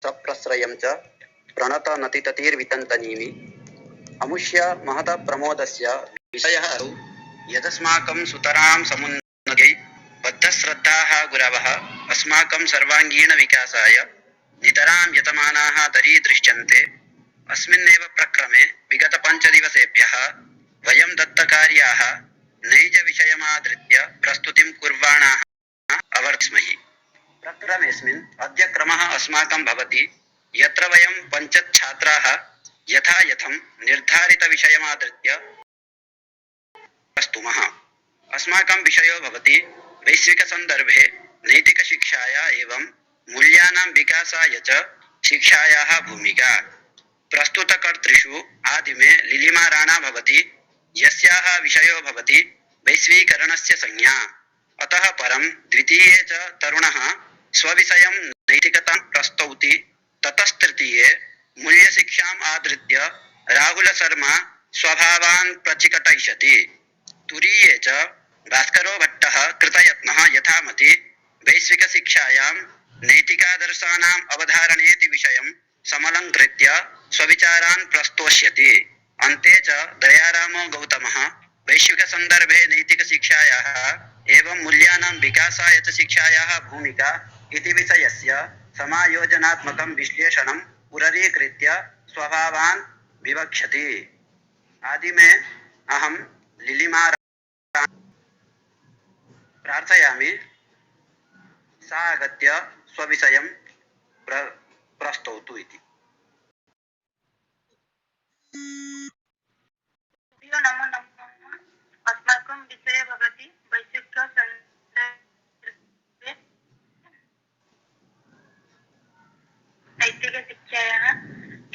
सप्रश्रयं च प्रणतनतिततिर्वितन्तनीमि अमुष्य महता प्रमोदस्य विषयः यदस्माकं सुतरां समुन्नत्यै बद्धश्रद्धाः गुरवः अस्माकं सर्वाङ्गीण विकासाय नितरां यतमानाः दरीदृश्यन्ते। अस्मिन्नेव प्रक्रमे विगत 5 दिवसेभ्यः वयं दत्तकार्याः नैज विषयमाधृत्य प्रस्तुतिं कुर्वाणाः अवर्त्स्महि। प्रक्रमेऽस्मिन् अद्य क्रमः अस्माकं भवति यत्र वयं 5 छात्राः यथा यथं निर्धारित विषयमाधृत्य प्रस्तुमः। अस्माकं विषयो भवति वैश्विक संदर्भे नैतिक शिक्षाया एवं मूल्यानां विकासाय च शिक्षायाः भूमिका। प्रस्तुतकर्तृषु आदिमे लिलिमा राणा भवति, यस्याः विषयो भवति वैश्वीकरणस्य संज्ञा। अतः परं द्वितीये च तरुणः स्वविषयं नैतिकतां प्रस्तौति। ततस्तृतीये मूल्यशिक्षाम् आधृत्य राहुल शर्मा स्वभावान् प्रचिकटयिष्यति। तुरीये च भास्करो भट्टः कृतयत्नः यथामति वैश्विकशिक्षायां नैतिकादर्शानाम् अवधारणेति विषयं समलङ्कृत्य स्वविचारान् प्रस्तोष्यति। अन्ते च दयारामो गौतमः वैश्विकसन्दर्भे नैतिकशिक्षायाः एवं मूल्यानां विकासाय च शिक्षायाः भूमिका इति विषयस्य समायोजनात्मकं विश्लेषणं उररीकृत्य स्वभावान् विवक्ष्यति। आदिमे अहं लिलिमा प्रार्थयामि, सा आगत्य स्वविषयं प्रस्तौतु इति। नमो नमः। अस्माकं विषयः भवति वैश्विकसन्दर्भे नैतिकशिक्षायाः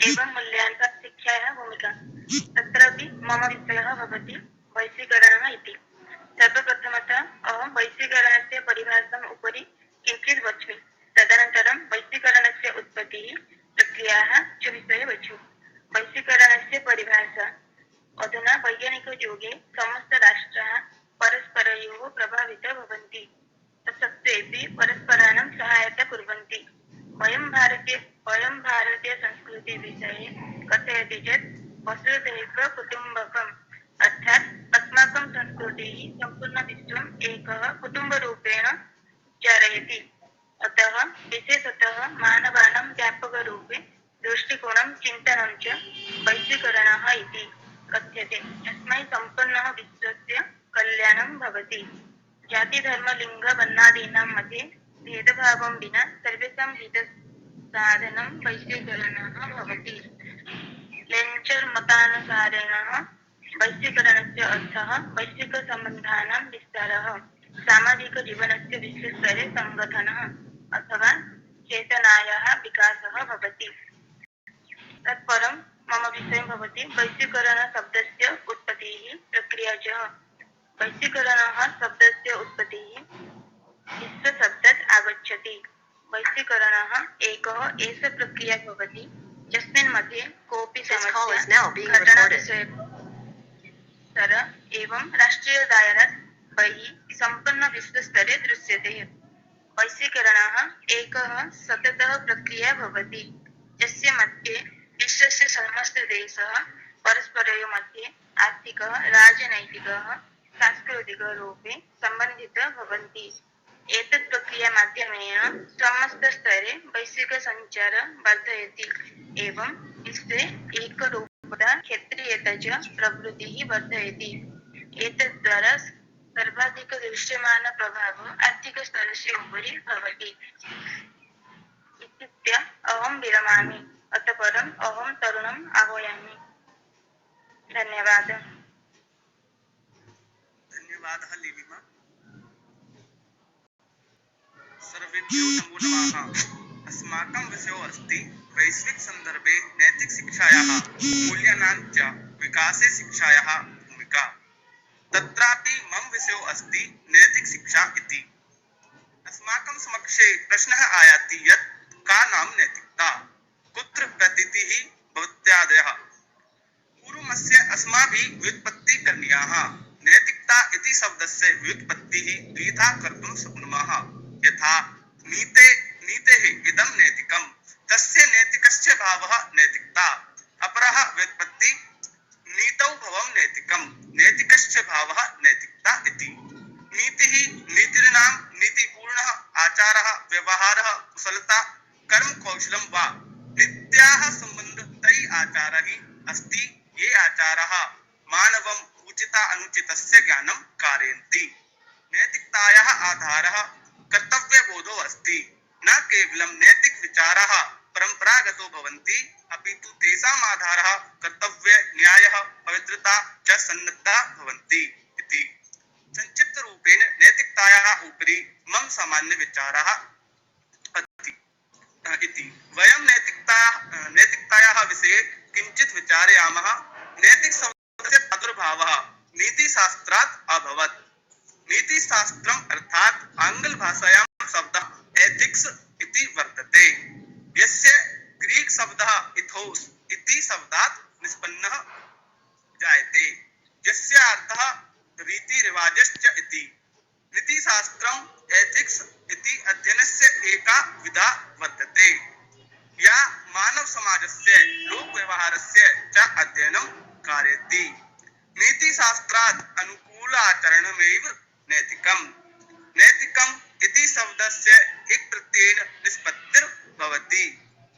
एवं मूल्यानां शिक्षायाः भूमिका। तत्रापि मम विषयः भवति वैश्वीकरणः इति। सर्वप्रथमतः अहं वैश्वीकरणस्य परिभाषाम् उपरि किञ्चित् वच्मि। तदनन्तरं वैश्वीकरणस्य उत्पत्तिः, प्रक्रियाः च विषये वच्मि। वैश्वीकरणस्य परिभाषा। अधुना वैज्ञानिकयुगे समस्तराष्ट्राः परस्परयोः प्रभाविताः भवन्ति, तत्सत्त्वेपि परस्पराणां सहायता कुर्वन्ति। वयं भारतीयसंस्कृतिविषये कथयति चेत् वसुधैव कुटुम्बकम्, अर्थात् अस्माकं संस्कृतिः सम्पूर्णविश्वम् एकः कुटुम्बरूपेण चारयति। अतः विशेषतः मानवानां व्यापकरूपे दृष्टिकोणं चिन्तनं च वैश्वीकरणः इति कथ्यते। अस्मै सम्पूर्णः विश्वस्य कल्याणं भवति। जातिधर्मलिङ्गवर्णादीनां मध्ये भेदभावं विना सर्वेषां हितसाधनं वैश्वीकरणः भवति। लेञ्चर् मतानुसारेण वैश्वीकरणस्य अर्थः वैश्विकसम्बन्धानां विस्तारः, सामाजिकजीवनस्य विश्वस्तरे सङ्घटनः अथवा चेतनायाः विकासः भवति। तत्परं मम विषयः भवति वैश्वीकरणशब्दस्य उत्पत्तिः, प्रक्रिया च। वैश्वीकरणः शब्दस्य उत्पत्तिः विश्वशब्दात् आगच्छति। वैश्वीकरणः एकः एषः प्रक्रिया भवति यस्मिन् मध्ये कोऽपि समस्या घटनाविषयक एवं राष्ट्रीयदायरात् बहिः सम्पूर्णविश्वस्तरे दृश्यते। वैश्वीकरणः एकः सततः प्रक्रिया भवति यस्य मध्ये विश्वस्य समस्त देशाः परस्परयोः मध्ये आर्थिकः, राजनैतिकः, सांस्कृतिकरूपे सम्बन्धिताः भवन्ति। एतत् प्रक्रियामाध्यमेन समस्तस्तरे वैश्विकसञ्चारः वर्धयति एवं विश्वे एकरूपता, क्षेत्रीयता च प्रवृत्तिः वर्धयति। एतद्द्वारा सर्वाधिकदृश्यमानप्रभावः आर्थिकस्तरस्य उपरि भवति। इत्युक्त्य अहं विरमामि। अतः परम् अहं तरुणम् आह्वयामि। धन्यवादः। धन्यवादः लिलिमा। सर्वेभ्यो नमो नमः। अस्माकं विषयो अस्ति वैश्विक संदर्भे नैतिक शिक्षायाः मूल्यानां च विकासे शिक्षायाः भूमिका। तत्रापि मम विषयो अस्ति नैतिक शिक्षा इति। अस्माकं समक्षे प्रश्नः आयाति यत् का नाम नैतिकता, कुत्र प्रतीतिः भवत्यादयः। पूर्वमस्य अस्माभिः व्युत्पत्तिः करणीयाः। नैतिकता इति शब्दस्य व्युत्पत्तिः द्विधा कर्तुं शक्नुमः। यथा नीतेः इदं नैतिकम् तस्य नैतिकस्य भावः नैतिकता। अपरः व्युत्पत्ति नीतौ भवं नैतिकम्, नैतिकस्य भावः नैतिकता इति। नीतिः नीतिर्नाम नीतिपूर्णः आचारः व्यवहारः कुशलता कर्म कौशलं वा नित्याः सम्बन्धतैः आचारैः अस्ति। ये आचाराः मानवम् उचिता अनुचितस्य ज्ञानं कारयन्ति। नैतिकतायाः आधारः कर्तव्यबोधो अस्ति। न केवलं नैतिकविचाराः परम्परागतो भवन्ति, अपि तु तेषाम् आधारः कर्तव्य न्यायः पवित्रता च सन्नद्धा भवन्ति इति। संक्षिप्त रूपेण नैतिकतायाः उपरि मम सामान्य विचाराः इति। वयं नैतिकतायाः विषये किञ्चित् विचारयामः। नैतिकशब्दस्य प्रादुर्भावः नीतिशास्त्रात् अभवत्। नीतिशास्त्रम् अर्थात् आङ्ग्लभाषायां शब्दः एथिक्स् इति वर्तते, यस्य ग्रीक शब्दः इथोस् इति शब्दात् निष्पन्नः जायते, यस्य अर्थः रीतिरिवाजश्च इति। नीतिशास्त्रम् एथिक्स् इति अध्ययनस्य एका विधा वर्तते, या मानवसमाजस्य लोकव्यवहारस्य च अध्ययनं कारयति। नीतिशास्त्रात् अनुकूलाचरणमेव नैतिकम्। नैतिकम् इति शब्दस्य इक् प्रत्ययेन निष्पत्तिर् भवति,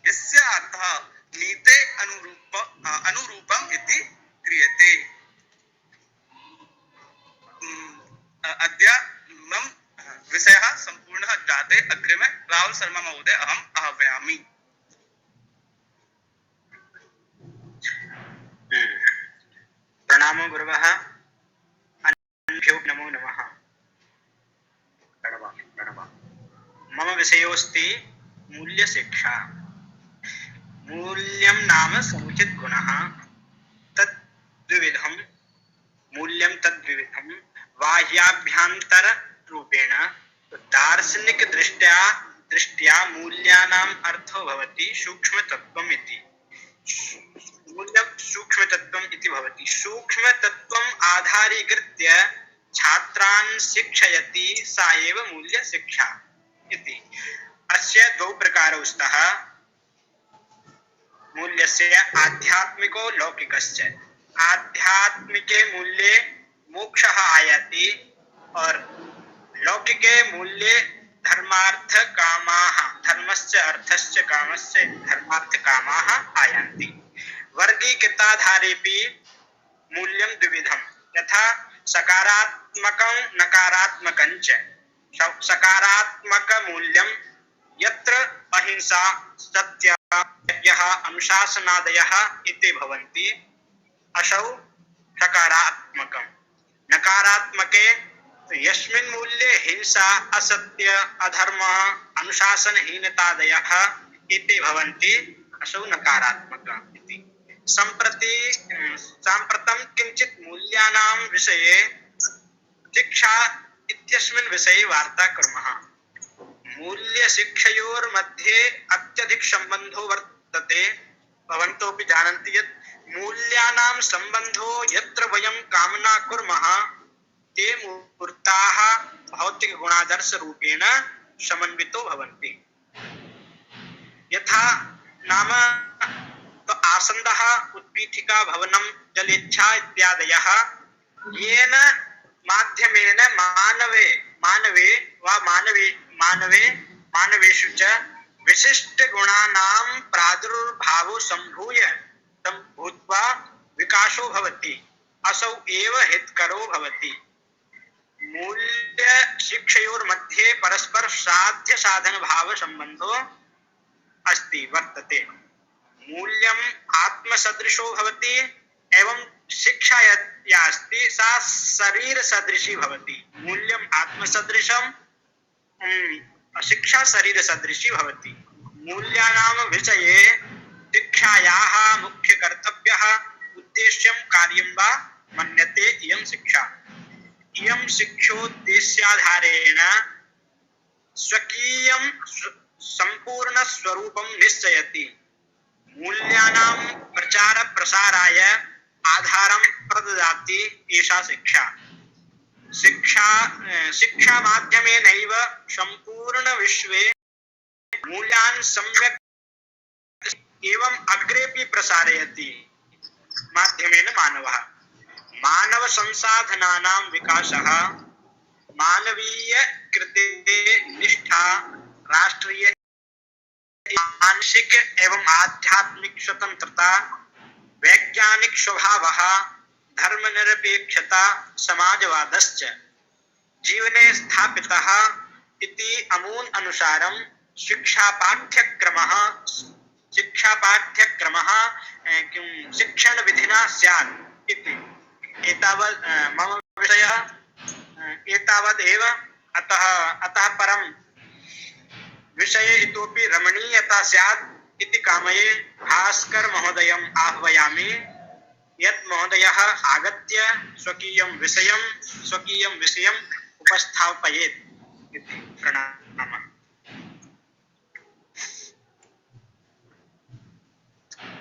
यस्य अर्थः नीते अनुरूपम् इति क्रियते। अद्य मम विषयः सम्पूर्णः जाते। अग्रिमे राहुल शर्मा महोदय अहम् आह्वयामि। प्रणामो गुरवः, अन्भ्यो नमो नमः। मम विषयोऽस्ति मूल्यशिक्षा। मूल्यं नाम समुचित गुणः। तद्विविधं मूल्यं तद्विविधं बाह्याभ्यन्तर रूपेण। दार्शनिक दृष्ट्या मूल्यानाम् अर्थो भवति सूक्ष्मतत्त्वम् इति। मूल्यं सूक्ष्मतत्त्वम् इति भवति। सूक्ष्मतत्त्वम् आधारीकृत्य छात्रान् शिक्षयति, सा एव मूल्यशिक्षा इति। अस्य द्वौ प्रकारौ स्तः मूल्यस्य, आध्यात्मिको लौकिकश्च। आध्यात्मिके मूल्ये मोक्षः आयाति और लौकिके मूल्ये धर्मार्थ कामाः, धर्मस्य अर्थस्य कामस्य धर्मार्थ कामाः आयान्ति। वर्गीकृताधारेऽपि मूल्यं द्विविधं, यथा सकारात्मकं नकारात्मकं च। सकारात्मक मूल्यं यत्र अहिंसा सत्यः अनुशासनादयः इति भवन्ति, असौ सकारात्मकम्। नकारात्मके यस्मिन् मूल्ये हिंसा असत्य अधर्म अनुशासनहीनतादयः इति भवन्ति, असौ नकारात्मकम् इति। साम्प्रतं किञ्चित् मूल्यानां विषये शिक्षा इत्यस्मिन् विषये वार्ता कुर्मः। मूल्यशिक्षयोर्मध्ये अत्यधिक सम्बन्धो वर्तते। भवन्तोऽपि जानन्ति यत् मूल्यानां सम्बन्धो यत्र वयं कामना कुर्मः, ते मूर्ताः भौतिकगुणादर्शरूपेण समन्वितो भवन्ति। यथा नाम आसन्दः, उत्पीठिका, भवनं, जलेच्छा इत्यादयः, येन माध्यमेन मानवेषु च विशिष्टगुणानां प्रादुर्भावो भूत्वा विकासो भवति, असौ एव हितकरो भवति। मूल्यशिक्षयोर्मध्ये परस्पर साध्य साधन भाव संबंधो अस्ति वर्तते। मूल्यम् आत्मसदृशो भवति एवं शिक्षा या अस्ति सा शरीर सदृशी भवति। मूल्यम् आत्मसदृशं, शिक्षा शरीर सदृशी भवति। मूल्यानां विषये शिक्षायाः मुख्य कर्तव्यः उद्देश्यं कार्यं वा मन्यते इयं शिक्षा। इयं शिक्षोद्देश्याधारेण स्वकीयं संपूर्ण स्वरूपं निश्चयति। मूल्यानां प्रचार प्रसाराय आधारं प्रददाति एषा शिक्षा। शिक्षा माध्यमेनैव संपूर्ण विश्वे मूल्यान् सम्यक् एवं अग्रेपि प्रसारयति माध्यमेन मानवः। मानव संसाधनानां विकासः, मानवीय कृते निष्ठा, राष्ट्रीय मानसिक एवं आध्यात्मिक स्वतंत्रता, वैज्ञानिक स्वभावः, धर्मनिरपेक्षता, समाजवादश्च जीवने स्थापितः इति अमून् अनुसारं शिक्षापाठ्यक्रमः शिक्षणविधिना स्यात् इति। एतावत् मम विषयः एतावदेव। अतः परं विषये इतोपि रमणीयता स्यात् इति कामये भास्कर महोदयम् आह्वयामि, यत् महोदयः आगत्य स्वकीयं विषयम् उपस्थापयेत् इति। प्रणामः।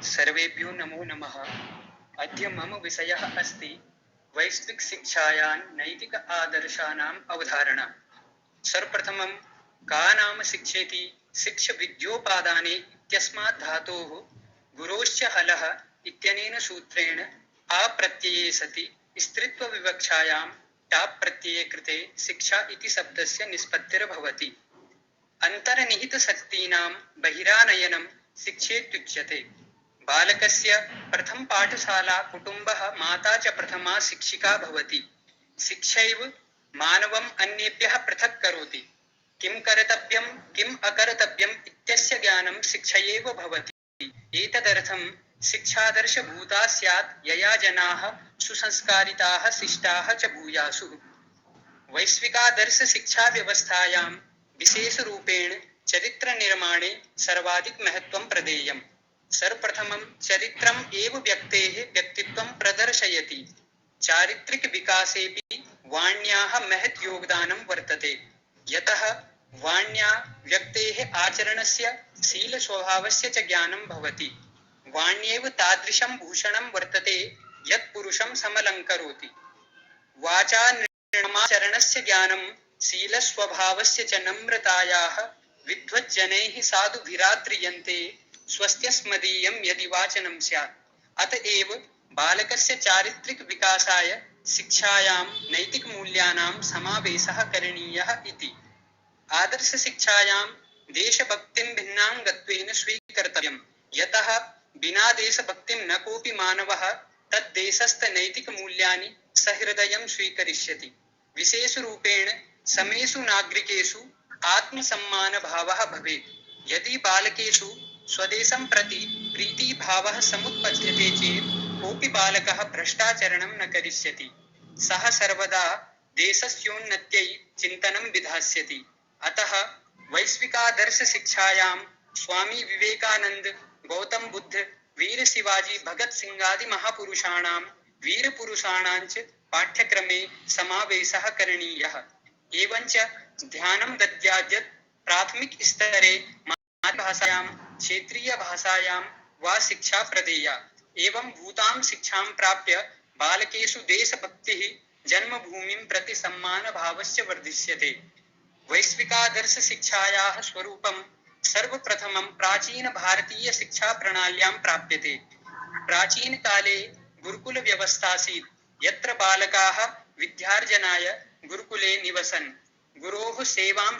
सर्वेभ्यो नमो नमः। अद्य मम विषयः अस्ति वैश्विक शिक्षायां नैतिक आदर्शानाम् अवधारणा। सर्वप्रथमं का नाम शिक्षेति शिक्ष विद्योपादाने इत्यस्मात् धातोः गुरोश्च हलः इत्यनेन सूत्रेण अप्रत्यये सति स्त्रीत्व विवक्षायां टाप् प्रत्यये कृते शिक्षा इति शब्दस्य निष्पत्तिर्भवति। अन्तर्निहित शक्तीनां बहिरानयनं शिक्षेत्युच्यते। बालकस्य प्रथम पाठशाला कुटुम्बः, माता च प्रथमा शिक्षिका भवति। शिक्षैव मानवम् अन्येभ्यः पृथक् करोति। किं कर्तव्यं किम् अकर्तव्यम् इत्यस्य ज्ञानं शिक्षयैव भवति। एतदर्थं शिक्षादर्शभूता स्यात् यया जनाः सुसंस्कारिताः शिष्टाः च भूयासुः। वैश्विकादर्श शिक्षा व्यवस्थायां विशेषरूपेण चरित्रनिर्माणे सर्वाधिक महत्त्वं प्रदेयम्। सर्वप्रथमं चरित्रम् एव व्यक्तेः व्यक्तित्वं प्रदर्शयति। चारित्रिक विकासेऽपि वाण्याः महत् योगदानं वर्तते। यतः वाण्या व्यक्तेः आचरणस्य, शीलस्वभावस्य च ज्ञानं भवति। वाण्येव तादृशं भूषणं वर्तते यत् पुरुषं समलङ्करोति। वाचा निर्माचरणस्य ज्ञानं, शीलस्वभावस्य च नम्रतायाः विद्वज्जनैः साधुभिराद्रियन्ते स्वस्त्यस्मदीयं यदि वाचनं स्यात्। अतएव बालकस्य चारित्रिक विकासाय शिक्षायां नैतिक मूल्यानां समावेशः करणीयः इति। आदर्श शिक्षायां देशभक्तिं भिन्नाङ्गत्वेन स्वीकर्तव्यम्। यतः विना देशभक्तिं न कोऽपि मानवः तद्देशस्थ नैतिक मूल्यानि सहृदयं स्वीकरिष्यति। विशेषरूपेण समेषु नागरिकेषु आत्मसम्मानभावः भवेत्। यदि बालकेषु स्वदेशं प्रति प्रीतिभावः समुत्पद्यते चेत् कोऽपि बालकः भ्रष्टाचरणं न करिष्यति। सः सर्वदा देशस्योन्नत्यै चिन्तनं विधास्यति। अतः वैश्विकादर्श शिक्षायां स्वामी विवेकानंद, गौतम बुद्ध, वीर शिवाजी, भगत सिंहादि महापुरुषाणां वीरपुरुषाणां च पाठ्यक्रमे समावेशः करणीयः। एवञ्च ध्यानं दद्यात् यत् प्राथमिक स्तरे मातृभाषायां, क्षेत्रीय भाषायां वा शिक्षा प्रदेया। एवं भूतां शिक्षां प्राप्य बालकेषु देशभक्तिः, जन्मभूमिं प्रति सम्मानभावश्च वर्धिष्यते। वैश्विकादर्श शिक्षायाः स्वरूपं सर्वप्रथमं प्राचीन भारतीय शिक्षा प्रणाल्यां प्राप्यते। प्राचीन काले गुरुकुल व्यवस्थासीत्, यत्र बालकाः विद्यार्जनाय गुरुकुले निवसन् गुरोः सेवां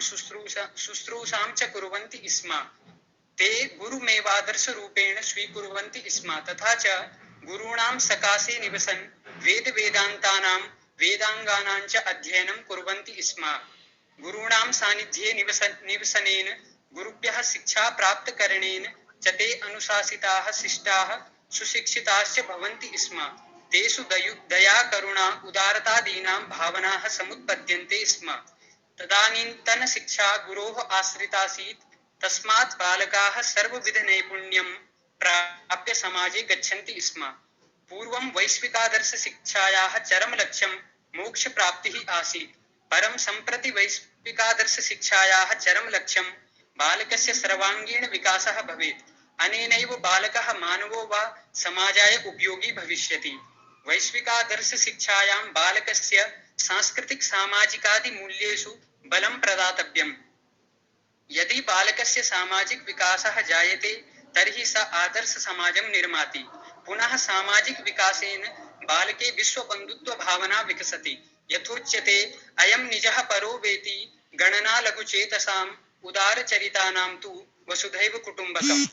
शुश्रूषां च कुर्वन्ति स्म। ते गुरुमेवादर्शरूपेण स्वीकुर्वन्ति स्म। तथा च गुरूणां सकाशे निवसन् वेदान्तानां वेदांगानां च अध्ययनं कुर्वन्ति स्म। गुरूणां सानिध्ये निवसनेन गुरुभ्यः शिक्षा प्राप्तकरणेन च ते अनुशासिताः, शिष्टाः, सुशिक्षिताश्च भवन्ति स्म। तेषु दया, करुणा, उदारतादीनां भावनाः समुत्पद्यन्ते स्म। तदानीन्तन शिक्षा गुरोः आश्रितासीत्। तस्मात् बालकाः सर्वविध नैपुण्यं प्राप्य समाजे गच्छन्ति स्म। पूर्वं वैश्विकादर्श शिक्षायाः चरम लक्ष्यं मोक्ष प्राप्तिः आसीत्। परं सम्प्रति वैश्विकादर्श शिक्षायाः चरम लक्ष्यं बालकस्य सर्वांगीण विकासः भवेत्। अनेनैव बालकः मानवो वा समाजाय उपयोगी भविष्यति। वैश्विकादर्श शिक्षायां बालकस्य सांस्कृतिक सामाजिकादि मूल्येषु बलं प्रदातव्यम्। यदि बालकस्य सामाजिक विकासः जायते तर्हि स आदर्श समाजं निर्माति। पुनः सामाजिक विकासेन बालके विश्वबन्धुत्व भावना विकसति। यथोच्यते अयं निजः परो वेति गणना लघुचेतसाम् उदारचरितानां तु वसुधैव कुटुम्बकम्।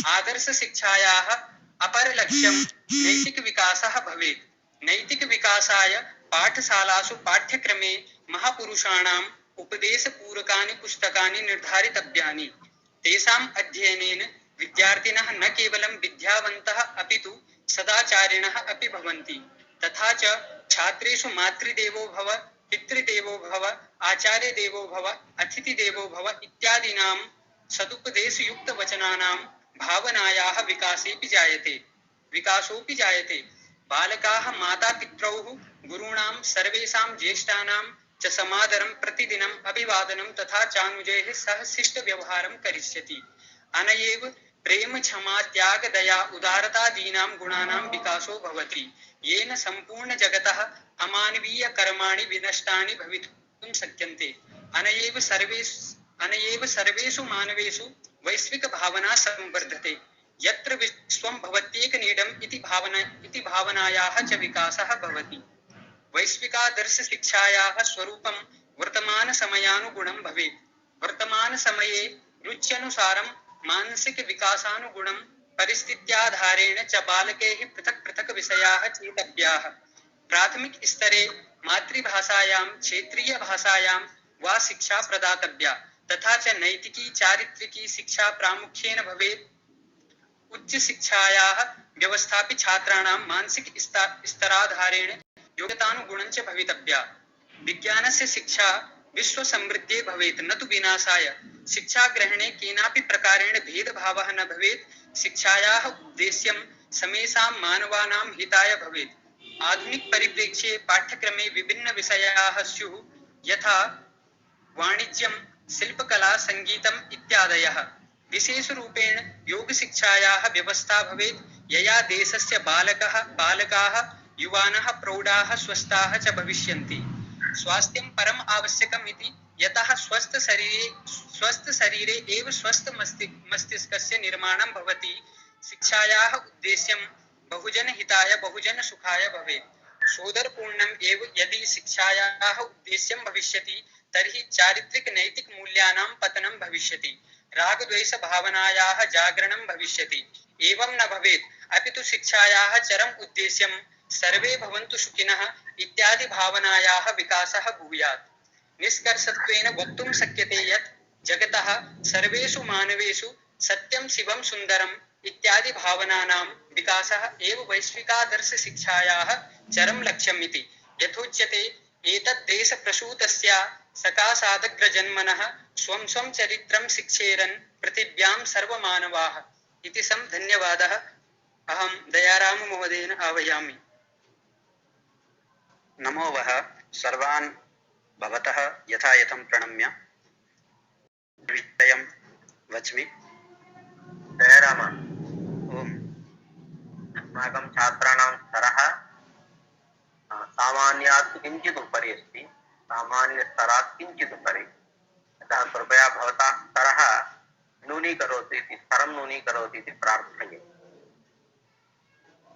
आदर्शशिक्षायाः अपरलक्ष्यं नैतिकविकासः भवेत्। नैतिकविकासाय पाठशालासु पाठ्यक्रमे महापुरुषाणाम् उपदेशपूरकानि पुस्तकानि निर्धारितव्यानि। तेषाम् अध्ययनेन विद्यार्थिनः न केवलं विद्यावन्तः अपितु सदाचारिणः अपि भवन्ति। तथा च छात्रेषु मातृदेवो भव, पितृदेवो भव, आचार्यदेवो भव, अतिथिदेवो भव इत्यादीनां सदुपदेशयुक्तवचनानां भावनायाः विकासोऽपि जायते। बालकाः मातापितरौ गुरूणां सर्वेषां ज्येष्ठानां च समादरं प्रतिदिनम् अभिवादनं तथा चानुजैः सह शिष्टव्यवहारं करिष्यति। अनएव प्रेम क्षमा त्याग दया उदारतादीनां गुणानां विकासो भवति, येन सम्पूर्ण जगतः अमानवीय कर्माणि विनष्टानि भवितुं शक्यन्ते। अनएव सर्वेषु मानवेषु वैश्विक भावना संवर्धते। यत्र विश्वं भवत्येकनीडम् इति भावनायाः च विकासः भवति। वैश्विकादर्शशिक्षायाः स्वरूपं वर्तमानसमयानुगुणं भवेत्। वर्तमानसमये रुच्यनुसारं मानसिक विकासानुगुणं परिस्थित्याधारेण च बालकैः पृथक् पृथक् विषयाः चेतव्याः। प्राथमिक स्तरे मातृभाषायां क्षेत्रीय भाषायां वा शिक्षा प्रदातव्या। तथा च नैतिकी चारित्रिकी शिक्षा प्रामुख्येन भवेत्। उच्च शिक्षायाः व्यवस्थापि छात्राणां मानसिक स्तराधारेण योग्यतानुगुणं च भवितव्या। विज्ञानस्य शिक्षा विश्व समृद्धे भवेत्, न तु विनाशाय। शिक्षा ग्रहणे केनापि प्रकारेण भेदभावः न भवेत्। शिक्षायाः उद्देश्यं समेषां मानवानां हिताय भवेत्। आधुनिक परिप्रेक्ष्ये पाठ्यक्रमे विभिन्न विषयाः स्युः, यथा वाणिज्यं, शिल्पकला, संगीतम् इत्यादयः। विशेषरूपेण योगशिक्षायाः व्यवस्था भवेत्, यया देशस्य बालकाः, युवानः, प्रौढाः स्वस्थाः च भविष्यन्ति। स्वास्थ्यं परम आवश्यकम् इति, यतः स्वस्थ शरीरे एव स्वस्थ मस्तिष्कस्य निर्माणं भवति। शिक्षायाः उद्देश्यं बहुजन हिताय बहुजन सुखाय भवेत्। सोदरपूर्णम् एव यदि शिक्षायाः उद्देश्यं भविष्यति, तर्हि चारित्रिक नैतिक मूल्यानां पतनं भविष्यति। रागद्वेष भावनायाः जागरणं भविष्यति। एवं न भवेत्, अपितु शिक्षायाः चरम उद्देश्यं सर्वे भवन्तु सुखिनः इत्यादि भावनायाः विकासः भूयात्। निष्कर्षत्वेन वक्तुं शक्यते यत् जगतः सर्वेषु मानवेषु सत्यं शिवं सुन्दरम् इत्यादि भावनानां विकासः एव वैश्विकादर्शशिक्षायाः चरम लक्ष्यम् इति। यथोच्यते एतत् देशप्रसूतस्य सकाशादग्रजन्मनः स्वं स्वं चरित्रं शिक्षेरन् पृथिव्यां सर्वमानवाः इति सं धन्यवादः। अहं दयाराम महोदयेन आह्वयामि। नमो वः सर्वान् भवतः यथायथं प्रणम्य विषयं वच्मि। दयाराम, ओम्। अस्माकं छात्राणां स्तरः सामान्यात् किञ्चित् उपरि अस्ति, सामान्यस्तरात् किञ्चित् उपरि। अतः कृपया भवता स्तरः न्यूनीकरोतु इति, स्तरं न्यूनीकरोतु इति प्रार्थये।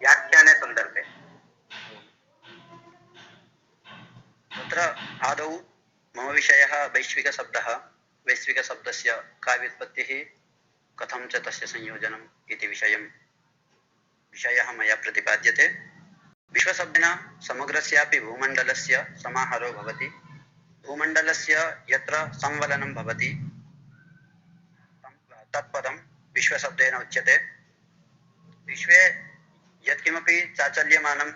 व्याख्याने सन्दर्भे तत्र आदौ मम विषयः वैश्विकशब्दः, वैश्विकशब्दस्य का व्युत्पत्तिः, कथं च तस्य संयोजनम् इति विषयः मया प्रतिपाद्यते। विश्वशब्देन समग्रस्यापि भूमण्डलस्य समाहारो भवति। भूमण्डलस्य यत्र संवलनं भवति तत्पदं विश्वशब्देन उच्यते। विश्वे यत्किमपि चाचल्यमानं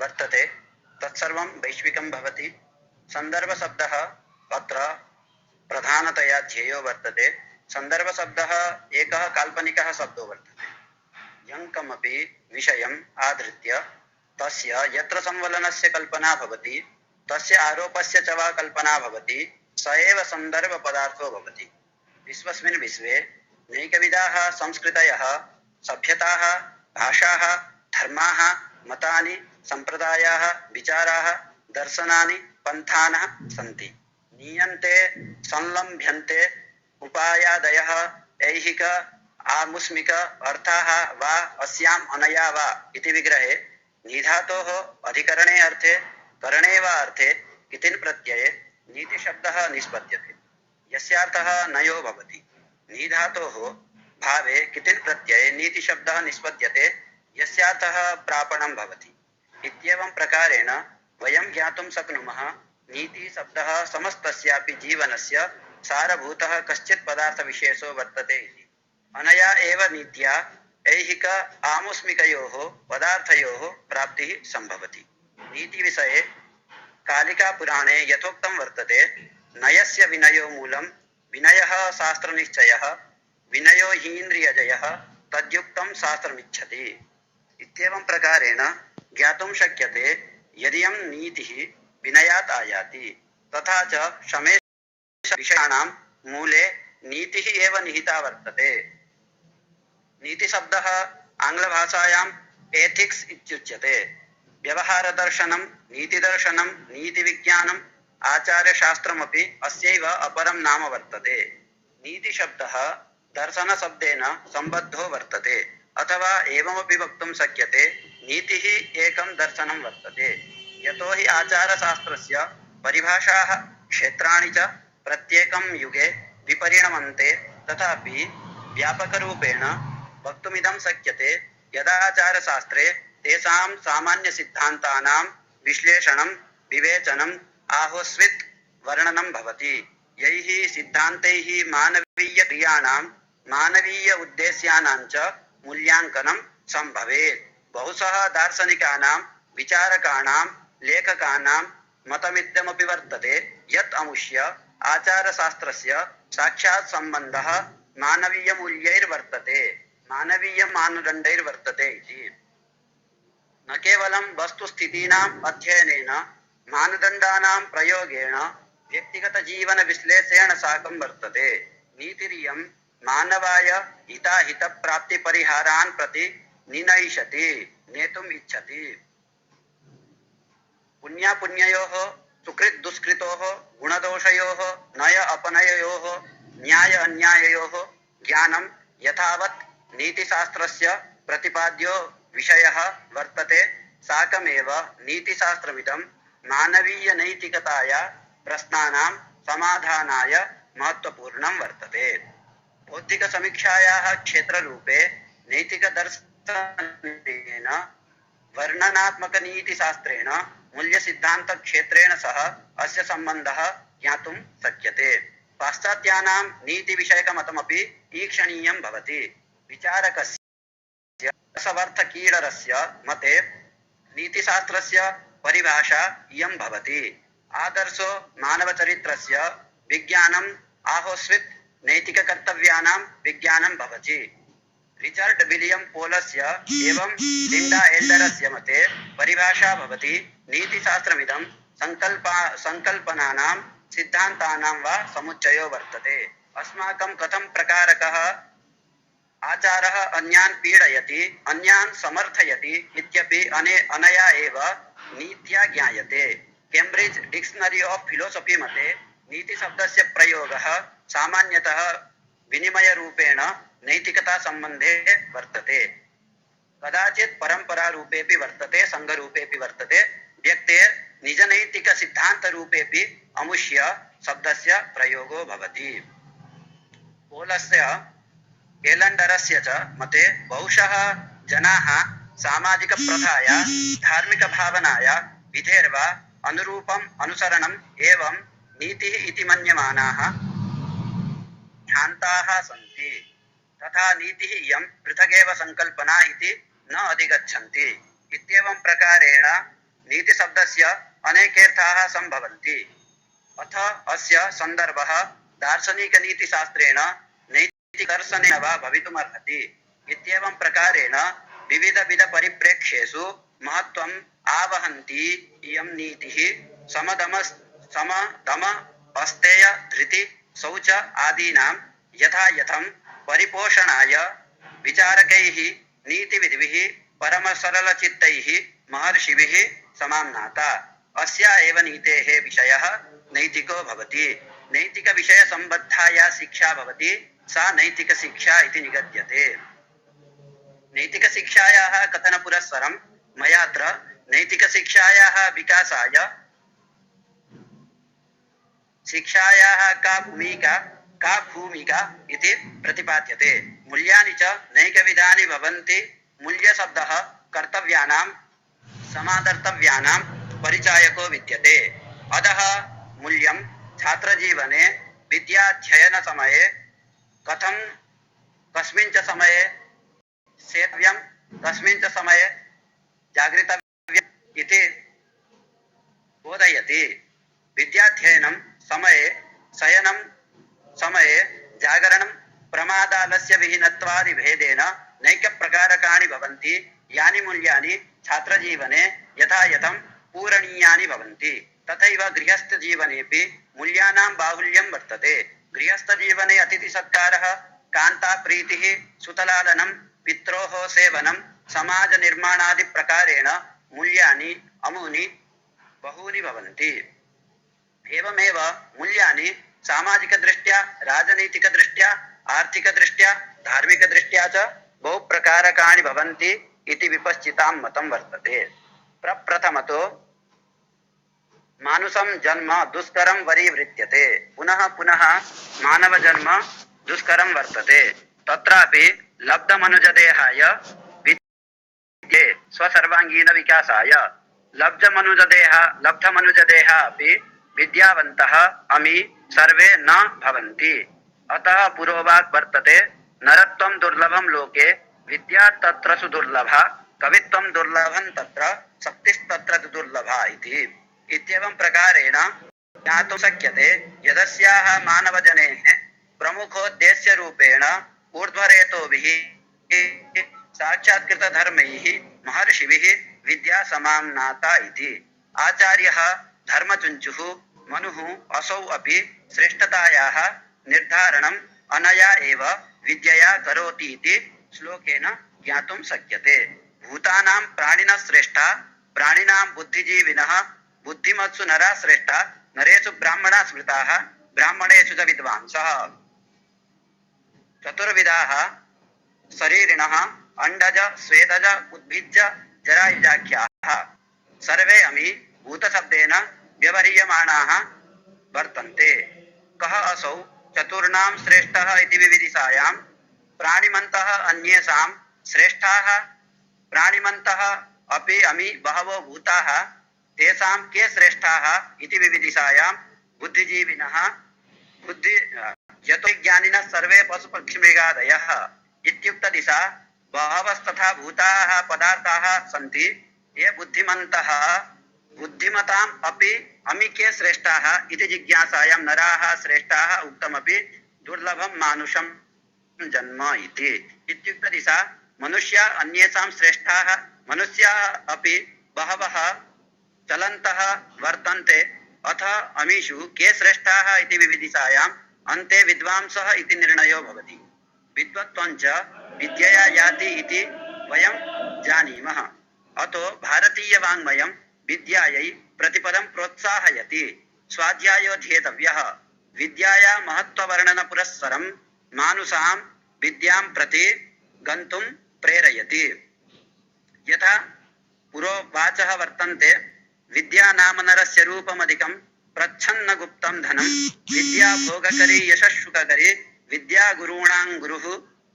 वर्तते तत्सर्वं वैश्विकं भवति। सन्दर्भशब्दः अत्र प्रधानतया ध्येयो वर्तते। सन्दर्भशब्दः एकः काल्पनिकः शब्दो वर्तते। यं कमपि विषयम् आधृत्य तस्य यत्र संवलनस्य कल्पना भवति, तस्य आरोपस्य च वा कल्पना भवति, स एव सन्दर्भपदार्थो भवति। विश्वस्मिन् विश्वे नैकविधाः संस्कृतयः, सभ्यताः, भाषाः, धर्माः, मतानि, सम्प्रदायाः, विचाराः, दर्शनानि, पन्थानः सन्ति। नीयन्ते, संलम्भ्यन्ते उपायादयः ऐहिक आमुष्मिक अर्थाः वा अस्याम् अनया वा इति विग्रहे निधातोः अधिकरणे अर्थे करणे वा अर्थे इतिन् प्रत्यये नीतिशब्दः निष्पद्यते यस्यार्थः नयो भवति। निधातोः भावे कितिन् प्रत्यये नीतिशब्दः निष्पद्यते यस्यार्थः प्रापणं भवति। इत्येवं प्रकारेण वयं ज्ञातुं शक्नुमः नीतिशब्दः समस्तस्यापि जीवनस्य सारभूतः कश्चित् पदार्थविशेषो वर्तते इति। अनया एव नीत्या ऐहिक आमुष्मिकयोः पदार्थयोः प्राप्तिः सम्भवति। नीतिविषये कालिकापुराणे यथोक्तं वर्तते नयस्य विनयो मूलं विनयः शास्त्रनिश्चयः विनयो हीन्द्रियजयः तद्युक्तं शास्त्रमिच्छति। इत्येवं प्रकारेण ज्ञातुं शक्यते यदियं नीतिः विनयात् आयाति तथा च शमेश विषयाणां मूले नीतिः एव निहिता वर्तते। नीतिशब्दः आङ्ग्लभाषायाम् एथिक्स् इत्युच्यते। व्यवहारदर्शनं नीतिदर्शनं नीतिविज्ञानम् आचार्यशास्त्रमपि अस्यैव अपरं नाम वर्तते। नीतिशब्दः दर्शनशब्देन सम्बद्धो वर्तते अथवा एवमपि वक्तुं शक्यते नीतिः एकं दर्शनं वर्तते। यतो हि आचारशास्त्रस्य परिभाषाः क्षेत्राणि च प्रत्येकं युगे विपरिणमन्ते तथापि व्यापकरूपेण वक्तुमिदं शक्यते यदाचारशास्त्रे तेषां सामान्यसिद्धान्तानां विश्लेषणं विवेचनम् आहोस्वित् वर्णनं भवति। यैः सिद्धान्तैः मानवीयक्रियाणां मानवीय उद्देश्यानां च मूल्याङ्कनं सम्भवेत्। बहुशः दार्शनिकानां विचारकाणां लेखकानां मतमिदमपि वर्तते यत् अमुष्य आचारशास्त्रस्य साक्षात् सम्बन्धः मानवीयमूल्यैर्वर्तते मानवीयमानदण्डैर्वर्तते इति। न केवलं वस्तुस्थितीनाम् अध्ययनेन मानदण्डानां प्रयोगेण व्यक्तिगतजीवनविश्लेषणेन साकं वर्तते। नीतिरियं मानवाय हिताहितप्राप्तिपरिहारान् प्रति निनयिषति नेतुम् इच्छति। पुण्यापुण्ययोः सुकृत् दुष्कृतोः गुणदोषयोः नय अपनययोः न्याय अन्याययोः ज्ञानं यथावत् नीतिशास्त्रस्य प्रतिपाद्यो विषयः वर्तते साकमेव नीतिशास्त्रमिदं मानवीयनैतिकताया प्रश्नानां समाधानाय महत्वपूर्णं वर्तते। बौद्धिकसमीक्षायाः क्षेत्ररूपे नैतिकदर्शनेन वर्णनात्मकनीतिशास्त्रेण मूल्यसिद्धान्तक्षेत्रेण सह अस्य सम्बन्धः ज्ञातुं शक्यते। पाश्चात्यानां नीतिविषयकमतमपि ईक्षणीयं भवति। विचारकस्य रसवर्थकीलरस्य मते नीतिशास्त्रस्य परिभाषा इयं भवति। आदर्शो मानवचरित्रस्य विज्ञानम् आहोस्वित् नैतिककर्तव्यानां विज्ञानं भवति। रिचर्ड विलियम पोलस्य एवं लिंडा एल्डरस्य मते परिभाषा भवति नीतिशास्त्रमिदं संकल्पनानां सिद्धान्तानां वा समुच्चयो वर्तते। अस्माकं कथं प्रकारकः आचारः अन्यान् पीडयति अन्यान् समर्थयति इत्यपि अनया एव नीत्या ज्ञायते। केम्ब्रिड्ज डिक्शनरी ऑफ फिलोसफी मते नीतिशब्दस्य प्रयोगः सामान्यतः विनिमयरूपेण नैतिकता संबंधे वर्तते। कदाचित् परंपरा रूपेपि वर्तते संघरूपेपि वर्तते। व्यक्तेर् निजनैतिक सिद्धांत रूपेपि अमुष्य शब्दस्य प्रयोगो भवति। पोलस्य एलंडरस्य च मते बहुशः जनाः सामाजिक प्रथाया धार्मिक भावनाया विधेर्वा अनुरूपम् अनुसरणम् एवं नीतिः इति मन्यमानाः ध्यान्ताः सन्ति। तथा नीतिः इयं पृथगेव संकल्पना इति न अधिगच्छन्ति। इत्येवं प्रकारेण नीतिशब्दस्य अनेकेर्थाः सम्भवन्ति। अथ अस्य सन्दर्भः दार्शनिकनीतिशास्त्रेण नैतिकदर्शनेन वा भवितुमर्हति। इत्येवं प्रकारेण विविध परिप्रेक्ष्येषु महत्त्वम् आवहन्ति इयं नीतिः समदम अस्तेय धृति शौच आदीनां यथा यथं परिपोषणाय विचारकैः नीतिविधिभिः परमसरलचित्तैः महर्षिभिः समाम्नाता। अस्या एव नीतेः विषयः नैतिको भवति। नैतिकविषयसम्बद्धा या शिक्षा भवति सा नैतिकशिक्षा इति निगद्यते। नैतिकशिक्षायाः कथनपुरस्सरं मयात्र नैतिकशिक्षायाः विकासाय शिक्षायाः का भूमिका इति प्रतिपाद्यते। मूल्यानि च नैकविधानि भवन्ति। मूल्यशब्दः कर्तव्यानां समादर्तव्यानां परिचायको विद्यते। अतः मूल्यं छात्रजीवने विद्याध्ययनसमये कथं कस्मिन् च समये सेव्यं कस्मिन् च समये जागृतव्यम् इति बोधयति। विद्याध्ययनं समये शयनं समये जागरणं प्रमादालस्य विहीनत्वादि भेदेन नैकप्रकारकाणि भवन्ति। यानि मूल्यानि छात्रजीवने यथा यथं पूरणीयानि भवन्ति तथैव गृहस्थजीवनेपि मूल्यानां बाहुल्यं वर्तते। गृहस्थजीवने अतिथिसत्कारः, कान्ताप्रीतिः, सुतलालनं, पित्रोः सेवनं, समाजनिर्माणादि प्रकारेण मूल्यानि अमूनि बहूनि भवन्ति। एवमेव मूल्यानि सामाजिकदृष्ट्या, राजनैतिकदृष्ट्या, आर्थिकदृष्ट्या, धार्मिकदृष्ट्या च बहुप्रकारकाणि भवन्ति इति विपश्चितां मतं वर्तते। प्रप्रथमतो मानुषं जन्म दुष्करं वरीवृत्यते। पुनः पुनः मानवजन्म दुष्करं वर्तते। तत्रापि लब्धमनुजदेहाय विद्ये स्वसर्वाङ्गीण विकासाय लब्धमनुजदेहा अपि विद्यावन्तः अमी सर्वे न भवन्ति। अतः पुरोवाक् वर्तते नरत्वं दुर्लभं लोके विद्या तत्र सुदुर्लभा कवित्वं दुर्लभं तत्र शक्तिस्तत्र दुर्लभा इति। इत्येवं प्रकारेण ज्ञातुं शक्यते यदस्याः मानवजनेः प्रमुखोद्देश्यरूपेण ऊर्ध्वरेतोभिः साक्षात्कृतधर्मैः महर्षिभिः विद्या समाम्नाता इति। आचार्यः धर्मचुञ्चुः मनुः असौ अपि श्रेष्ठतायाः निर्धारणम् अनया एव विद्यया करोति इति श्लोकेन ज्ञातुं शक्यते। भूतानां प्राणिनः श्रेष्ठा प्राणिनां बुद्धिजीविनः बुद्धिमत्सु नरा श्रेष्ठा नरेषु ब्राह्मणा स्मृताः ब्राह्मणेषु च विद्वांसः। चतुर्विधाः शरीरिणः अंडज स्वेदज उद्भिज जरायुजाख्याः सर्वे अमी भूतशब्देन व्यवह्रियमाणाः वर्तन्ते। कः असौ चतुर्णां श्रेष्ठः इति विविदिषायां प्राणिमन्तः अन्येषां श्रेष्ठाः प्राणिमन्तः अपि अमी बहवो भूताः तेषां के श्रेष्ठाः इति विविदिषायां बुद्धिजीविनः यतो ज्ञानिनः सर्वे पशुपक्षिमृगादयः इत्युक्तदिशा बहवस्तथा भूताः पदार्थाः सन्ति। ये बुद्धिमन्तः बुद्धिमताम् अपि अमी के श्रेष्ठाः इति जिज्ञासायां नराः श्रेष्ठाः उक्तमपि दुर्लभं मानुषं जन्म इति। इत्युक्तदिशा मनुष्या अन्येषां श्रेष्ठाः मनुष्याः अपि बहवः चलन्तः वर्तन्ते। अथ अमीषु के श्रेष्ठाः इति विविदिषायाम् अन्ते विद्वांसः इति निर्णयो भवति। विद्वत्त्वं च विद्यया याति इति वयं जानीमः। अतो भारतीयवाङ्मयं विद्यायै प्रतिपदं प्रोत्साहयति। स्वाध्यायो ध्येतव्यः। विद्याया महत्त्ववर्णनपुरस्सरं मानुषां विद्यां प्रति गन्तुं प्रेरयति। यथा पुरोवाचः वर्तन्ते विद्या नाम नरस्य रूपमधिकं प्रच्छन्न गुप्तं धनं विद्या भोगकरी यशस्सुखकरी विद्या गुरूणां गुरुः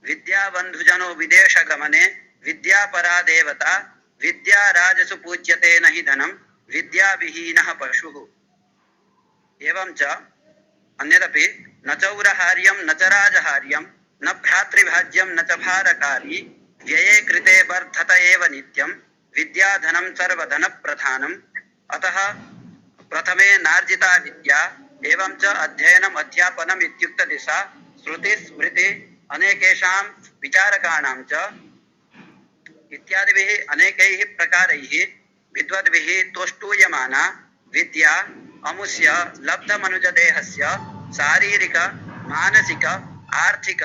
विद्या बन्धुजनो विदेशगमने विद्या परा देवता विद्या राजसु पूज्यते न हि धनं विद्या विहीनः पशुः। एवं च अन्यदपि न चौरहार्यं न च राजहार्यं न भ्रातृभाज्यं न च भारकारी व्यये कृते वर्धत एव नित्यं विद्याधनं सर्वधनप्रधानम्। अतः प्रथमे नार्जिता विद्या एवं च अध्ययनम् अध्यापनम् इत्युक्तदिशा श्रुति स्मृति अनेकेषां विचारकाणां च इत्यादिभिः अनेकैः प्रकारैः विद्वद्भिः तोष्टूयमाना विद्या अमुष्य लब्धमनुजदेहस्य शारीरिक मानसिक आर्थिक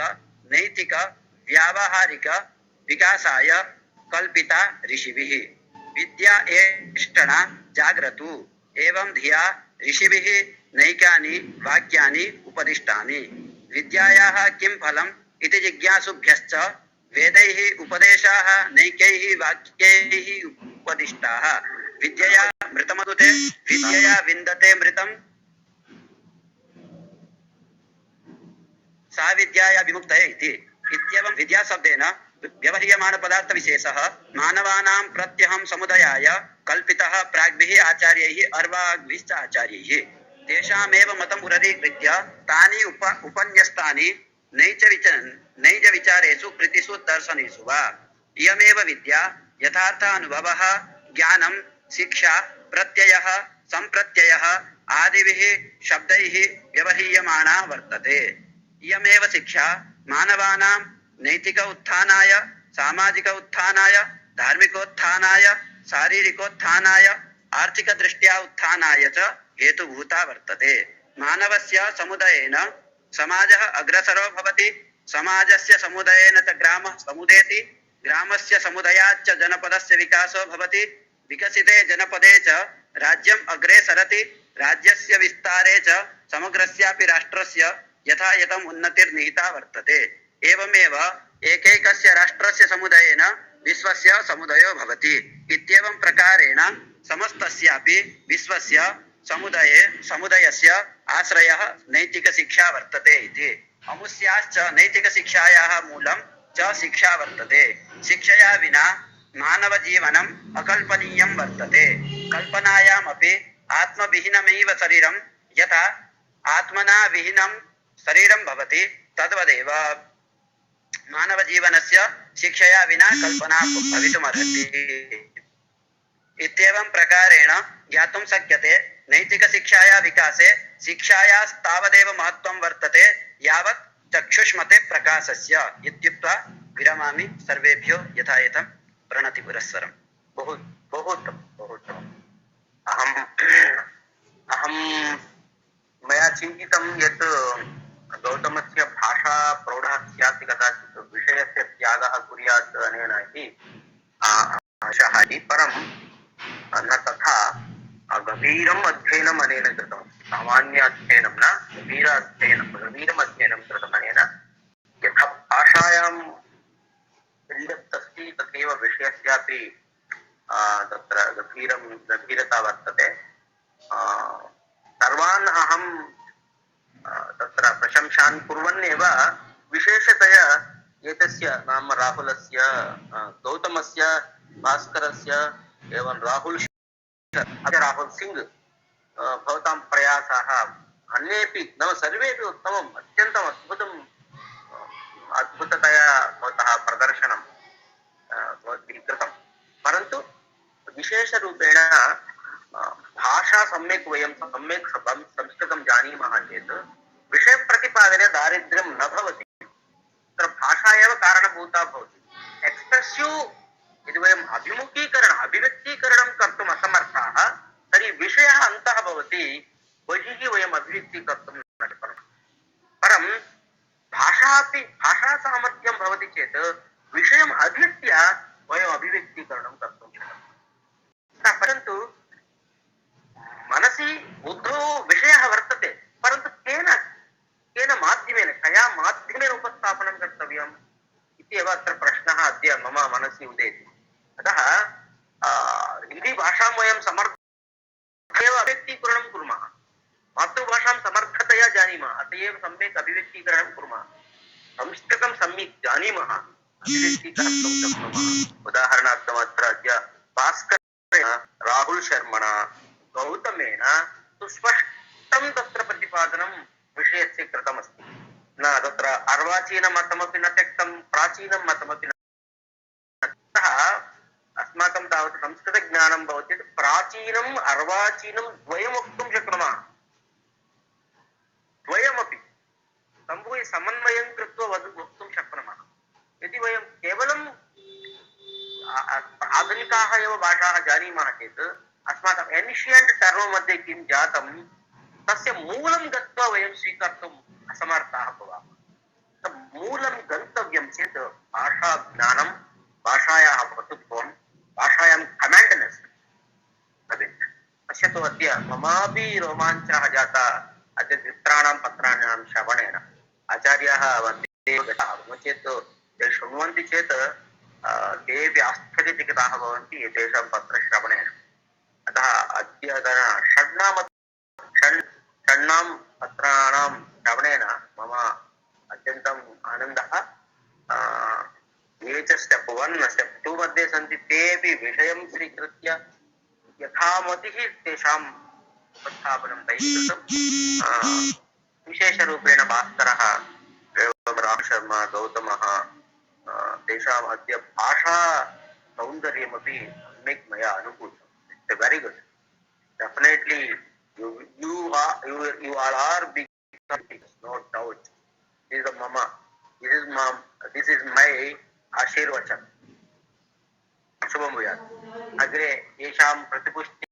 नैतिक व्यावहारिक विकासाय कल्पिता ऋषिभिः। विद्या एष्टना जाग्रतु एवं धिया ऋषिभिः नैकानि वाक्यानि उपदिष्टानि। विद्यायाः किं फलम् इति जिज्ञासुभ्यश्च वेदैः उपदेशाः नैकैः वाक्यैः उपदिष्टाः। विद्यया मृतमधुते विद्यया विन्दते मृतम् सा विद्याया विमुक्तये इति। इत्येवं विद्याशब्देन व्यवह्रियमाण पदार्थ विशेषः मानवानां प्रत्यहं समुदायाय कल्पितः प्राग्भिः आचार्यैः अर्वाग्भिश्च आचार्यैः। तेषामेव मतम् उररीकृत्य तानि उपन्यस्तानि नैज विचारेषु कृतिषु दर्शनेषु वा। इयमेव विद्या यथार्थ अनुभवः ज्ञानं शिक्षा प्रत्ययः संप्रत्ययः आदिभिः शब्दैः व्यवह्रियमाणा वर्तते। इयमेव शिक्षा मानवानां नैतिक उत्थानाय सामाजिक उत्थानाय धार्मिकोत्थानाय शारीरिकोत्थानाय आर्थिक दृष्ट्या उत्थानाय च हेतुभूता वर्तते। मानवस्य समुदायेन समाजः अग्रसरो भवति, समाजस्य समुदायेन च ग्रामः समुदेति, ग्रामस्य समुदायाच्च जनपदस्य विकासो भवति, विकसिते जनपदे च राज्यम् अग्रे सरति, राज्यस्य विस्तारे च समग्रस्यापि राष्ट्रस्य यथा यथम् उन्नतिर्निहिता वर्तते। एवमेव एकैकस्य राष्ट्रस्य समुदायेन विश्वस्य समुदायो भवति। इत्येवं प्रकारेण समस्तस्यापि विश्वस्य समुदायस्य आश्रयः नैतिकशिक्षा वर्तते इति। अमुस्याश्च नैतिकशिक्षायाः मूलं च शिक्षा वर्तते। शिक्षया विना मानवजीवनम् अकल्पनीयं वर्तते। कल्पनायामपि आत्मविहीनमेव शरीरं यथा आत्मना विहीनं शरीरं भवति तद्वदेव मानवजीवनस्य शिक्षया विना कल्पना भवितुमर्हति। इत्येवं प्रकारेण ज्ञातुं शक्यते नैतिकशिक्षाया विकासे शिक्षायास्तावदेव महत्त्वं वर्तते यावत् चक्षुष्मते प्रकाशस्य। इत्युक्त्वा विरमामि। सर्वेभ्यो यथायथं प्रणतिपुरस्सरम्। बहुत अहं मया चिन्तितं यत् गौतमस्य भाषा प्रौढा स्यात् कदाचित् विषयस्य त्यागः कुर्यात् अनेन इति आशः इति। परं न तथा गभीरम् अध्ययनम् अनेन कृतं। सामान्य अध्ययनं न, गभीरम् अध्ययनं कृतम् अनेन। यथा भाषायां क्रीडत् अस्ति तथैव विषयस्यापि तत्र गभीरता वर्तते। सर्वान् अहं तत्र प्रशंसान् कुर्वन्नेव विशेषतया एतस्य नाम राहुलस्य गौतमस्य भास्करस्य एवं राहुल सिंह भवतां प्रयासाः अन्येपि नाम सर्वेपि उत्तमम् अत्यन्तम् अद्भुततया भवतः प्रदर्शनं भवद्भिः कृतं। परन्तु विशेषरूपेण भाषा सम्यक् वयं सम्यक् संस्कृतं जानीमः चेत् विषयप्रतिपादने दारिद्र्यं न भवति। तत्र भाषा एव कारणभूता भवति। एक्स्प्रेसिव् यदि वयम् अभिव्यक्तीकरणं कर्तुम् असमर्थाः तर्हि विषयः अन्तः भवति, बहिः वयम् अभिव्यक्ति कर्तुं न शक्नुमः। परं भाषासामर्थ्यं भवति चेत् विषयम् अधीत्य वयम् अभिव्यक्तीकरणं कर्तुं शक्नुमः। परन्तु मनसि बुद्धौ विषयः वर्तते, परन्तु केन माध्यमेन, कया माध्यमेन उपस्थापनं कर्तव्यम् इत्येव अत्र प्रश्नः अद्य मम मनसि उदेति। अतः हिन्दीभाषां वयं समर्थेव अभिव्यक्तीकरणं कुर्मः, मातृभाषां समर्थतया जानीमः, अत एव सम्यक् अभिव्यक्तीकरणं कुर्मः। संस्कृतं सम्यक् जानीमः, अभिव्यक्तीकर्तुं शक्नुमः। उदाहरणार्थम् अत्र अद्य भास्करेण, राहुल शर्मणा, गौतमेन सुस्पष्टं तत्र प्रतिपादनं विषयस्य कृतमस्ति। न तत्र अर्वाचीनमतमपि न त्यक्तं, प्राचीनं मतमपि न। अतः अस्माकं तावत् संस्कृतज्ञानं भवति चेत् प्राचीनम् अर्वाचीनं द्वयं वक्तुं शक्नुमः। द्वयमपि सम्भूय समन्वयं कृत्वा वक्तुं शक्नुमः। यदि वयं केवलं आधुनिकाः एव भाषाः जानीमः चेत् अस्माकम् एन्शियण्ट् टर्म् मध्ये किं जातं तस्य मूलं गत्वा वयं स्वीकर्तुम् असमर्थाः भवामः। मूलं गन्तव्यं चेत् भाषाज्ञानं, भाषायाः पटुत्वं, भाषायां कमाण्ड्नेस् भवेत्। पश्यतु अद्य ममापि रोमाञ्चः जातः अद्य चित्राणां पत्राणां श्रवणेन। आचार्याः वन्दे गताः नो चेत् ते शृण्वन्ति चेत् तेऽपि आश्चर्यचकिताः भवन्ति एतेषां पत्रश्रवणेन। अतः अद्यतन षण्णां पत्राणां श्रवणेन मम अत्यन्तम् आनन्दः। ये च स्टेप् 1 स्टेप् 2 मध्ये सन्ति तेऽपि विषयं स्वीकृत्य यथामतिः तेषाम् उपस्थापनं तैः कृतं। विशेषरूपेण भास्करः रामशर्मा गौतमः तेषाम् अद्य भाषा सौन्दर्यमपि सम्यक् मया अनुभूतम्। It's very good. Definitely you all are big, no doubt. This is mama. This is my आशीर्वचन। शुभं भूयात्। अग्रे येषां प्रतिपुष्टि